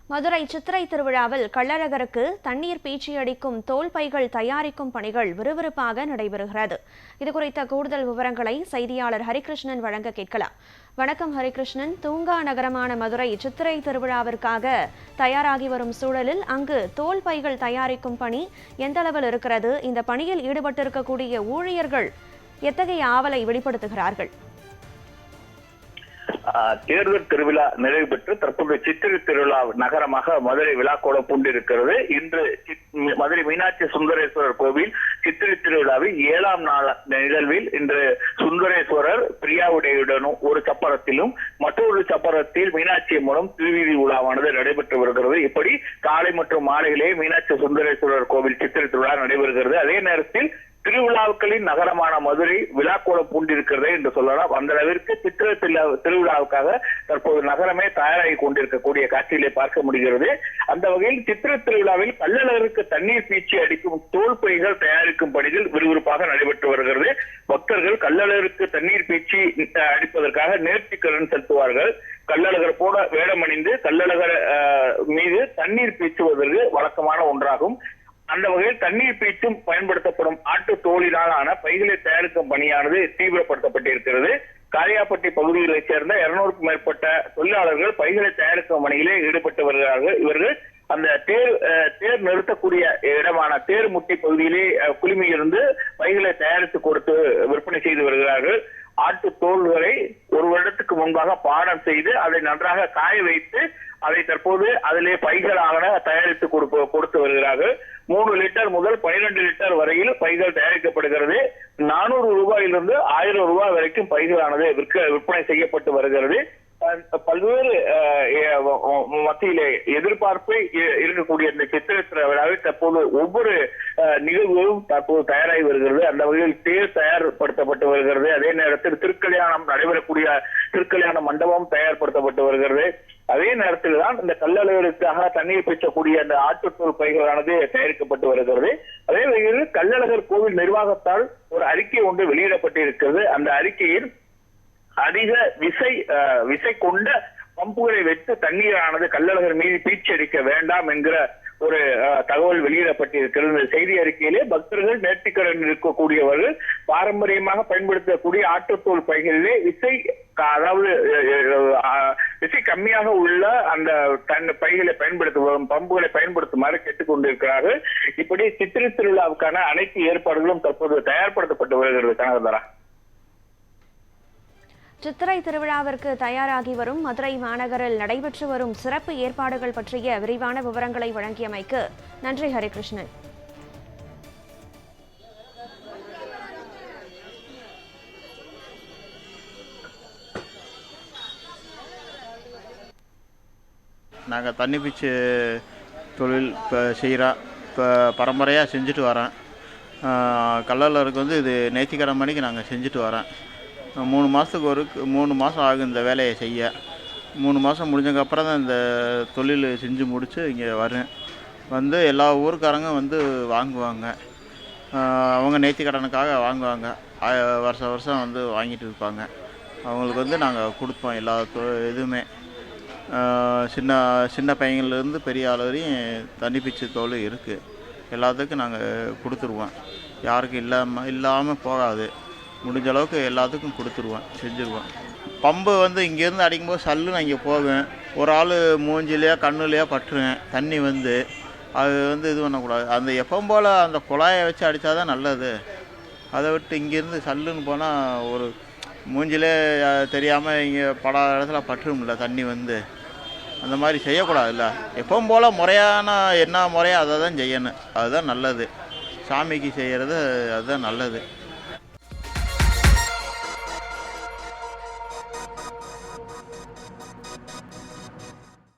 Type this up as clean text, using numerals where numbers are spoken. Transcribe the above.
மதுரை சித்திரை திருவிழாவில் கள்ளழகருக்கு தண்ணீர் பீச்சி அடிக்கும் தோல் பைகள் தயாரிக்கும் பணிகள் விறுவிறுப்பாக நடைபெறுகிறது. இதுகுறித்த கூடுதல் விவரங்களை செய்தியாளர் ஹரிகிருஷ்ணன் வழங்க கேட்கலாம். வணக்கம் ஹரிகிருஷ்ணன். தூங்கா நகரமான மதுரை சித்திரை திருவிழாவிற்காக தயாராகி வரும் சூழலில் அங்கு தோல் பைகள் தயாரிக்கும் பணி எந்த அளவில் இருக்கிறது? இந்த பணியில் ஈடுபட்டிருக்கக்கூடிய ஊழியர்கள் எத்தகைய ஆவலை வெளிப்படுத்துகிறார்கள்? தேர்தல் திருவிழா நிறைவு பெற்று தற்போது சித்திரை திருவிழா நகரமாக மதுரை விழாக்கோலம் பூண்டிருக்கிறது. இன்று மதுரை மீனாட்சி சுந்தரேஸ்வரர் கோவில் சித்திரை திருவிழாவில் 7ஆம் நாள் நிகழ்வில் இன்று சுந்தரேஸ்வரர் பிரியாவுடையுடனும் ஒரு சப்பரத்திலும் மற்றொரு சப்பரத்தில் மீனாட்சி மூலம் திருவீதி உலாவானது நடைபெற்று வருகிறது. இப்படி காலை மற்றும் மாலையிலே மீனாட்சி சுந்தரேஸ்வரர் கோவில் சித்திரை திருவிழா நடைபெறுகிறது. அதே நேரத்தில் திருவிழாக்களின் நகரமான மதுரை விழாக்கோலம் பூண்டிருக்கிறது என்று சொல்லலாம். அந்த அளவிற்கு சித்திரை திருவிழாவுக்காக தற்போது நகரமே தயாராகி கொண்டிருக்கக்கூடிய காட்சிகளை பார்க்க முடிகிறது. அந்த வகையில் சித்திரை திருவிழாவில் கள்ளழகருக்கு தண்ணீர் பீச்சி அடிக்கும் தோல் பைகள் தயாரிக்கும் பணிகள் விறுவிறுப்பாக நடைபெற்று வருகிறது. பக்தர்கள் கள்ளழகருக்கு தண்ணீர் பீச்சி அடிப்பதற்காக நேர்த்திக்கடன் செலுத்துவார்கள். கள்ளழகர் போல வேடமணிந்து கள்ளழகர் மீது தண்ணீர் பீச்சுவதற்கு வழக்கமான ஒன்றாகும். அந்த வகையில் தண்ணீர் பீச்சும் பயன்படுத்தப்படும் ஆட்டு தோலினாலான பைகளை தயாரிக்கும் பணியானது தீவிரப்படுத்தப்பட்டிருக்கிறது. காரியாப்பட்டி பகுதிகளைச் சேர்ந்த 200க்கும் மேற்பட்ட தொழிலாளர்கள் பைகளை தயாரிக்கும் பணியிலே ஈடுபட்டு வருகிறார்கள். இவர்கள் அந்த தேர் நிறுத்தக்கூடிய இடமான தேர் முட்டி பகுதியிலே குழுமியிருந்து பைகளை தயாரித்து கொடுத்து விற்பனை செய்து வருகிறார்கள். ஆட்டு தோல்களை ஒரு வருடத்துக்கு முன்பாக பாடம் செய்து அதை நன்றாக காய வைத்து அதை தற்போது அதிலே பைகளாக தயாரித்து கொடுத்து வருகிறார்கள். 3 லிட்டர் முதல் 12 லிட்டர் வரையில் பைகள் தயாரிக்கப்படுகிறது. 400 ரூபாயிலிருந்து 1000 ரூபாய் வரைக்கும் பைகளானது விற்பனை செய்யப்பட்டு வருகிறது. பல்வேறு மத்தியிலே எதிர்பார்ப்பை இருக்கக்கூடிய இந்த சித்திரை திருவிழாவில் தற்போது ஒவ்வொரு நிகழ்வுகளும் தற்போது தயாராகி வருகிறது. அந்த வகையில் தேர் தயார்படுத்தப்பட்டு வருகிறது. அதே நேரத்தில் திருக்கல்யாணம் நடைபெறக்கூடிய திருக்கல்யாண மண்டபம் தயார்படுத்தப்பட்டு வருகிறது. அதே நேரத்தில் தான் இந்த கள்ளழகருக்காக தண்ணீர் பீச்சக்கூடிய அந்த ஆட்டுத்தோல் பைகளானது தயாரிக்கப்பட்டு வருகிறது. அதே வகையில் கள்ளழகர் கோவில் நிர்வாகத்தால் ஒரு அறிக்கை ஒன்று வெளியிடப்பட்டிருக்கிறது. அந்த அறிக்கையில் அதிக விசை கொண்ட பம்புகளை வைத்து தண்ணீரானது கள்ளழகர் மீது பீச்சி அடிக்க வேண்டாம் என்கிற ஒரு தகவல் வெளியிடப்பட்டிருக்கிறது. இந்த செய்தி அறிக்கையிலே பக்தர்கள் நேர்த்திக்கடன் இருக்கக்கூடியவர்கள் பாரம்பரியமாக பயன்படுத்தக்கூடிய ஆட்டுத்தோல் பைகளிலே அதாவது விசை கம்மியாக உள்ள அந்த பைகளை பயன்படுத்தும் பம்புகளை பயன்படுத்துமாறு கேட்டுக் கொண்டிருக்கிறார்கள். இப்படி சித்திரை திருவிழாவுக்கான அனைத்து ஏற்பாடுகளும் தற்போது தயார்படுத்தப்பட்டு வருகிறது. கனகதரா, சித்திரை திருவிழாவிற்கு தயாராகி வரும் மதுரை மாநகரில் நடைபெற்று வரும் சிறப்பு ஏற்பாடுகள் பற்றிய விரிவான விவரங்களை வழங்கியமைக்கு நன்றி ஹரிகிருஷ்ணன். நாங்கள் தண்ணி பீச்சு தொழில் இப்போ செய்கிறோம். இப்போ பரம்பரையாக செஞ்சுட்டு வரேன். கள்ளழகருக்கு இது நேர்த்திக்கடன் மணிக்கு நாங்கள் செஞ்சுட்டு வரேன். 3 மாதத்துக்கு 3 மாதம் ஆகும் இந்த வேலையை செய்ய. 3 மாதம் முடிஞ்சதுக்கப்புறம் தான் இந்த தொழில் செஞ்சு முடித்து இங்கே வரேன். எல்லா ஊருக்காரங்க வாங்குவாங்க. அவங்க நேர்த்திக்கடனுக்காக வாங்குவாங்க. வருஷம் வாங்கிட்டு இருப்பாங்க. அவங்களுக்கு நாங்கள் கொடுப்போம் எல்லா இதுவுமே. சின்ன பையன்லேருந்து பெரிய ஆள் வரையும் தண்ணி பீச்சு தோல் இருக்குது. எல்லாத்துக்கும் நாங்கள் கொடுத்துருவோம். யாருக்கும் இல்லாமல் போகாது. முடிஞ்ச அளவுக்கு எல்லாத்துக்கும் கொடுத்துருவேன், செஞ்சுருவேன். பம்பு இங்கேருந்து அடிக்கும்போது சல்லுன்னு இங்கே போவேன். ஒரு ஆள் மூஞ்சிலையோ கண்ணுலையோ பட்டுருவேன். தண்ணி அது இது பண்ணக்கூடாது. அந்த எப்பவும் போல் அந்த குழாயை வச்சு அடித்தா தான் நல்லது. அதை விட்டு இங்கேருந்து சல்லுன்னு போனால் ஒரு மூஞ்சிலே தெரியாமல் இங்கே படாத இடத்துல பட்டுருமில்ல தண்ணி. அந்த மாதிரி செய்யக்கூடாதுல்ல. எப்பவும் போல் என்ன முறையோ அதை தான் செய்யணும். அதுதான் நல்லது. சாமிக்கு செய்கிறது அதுதான் நல்லது.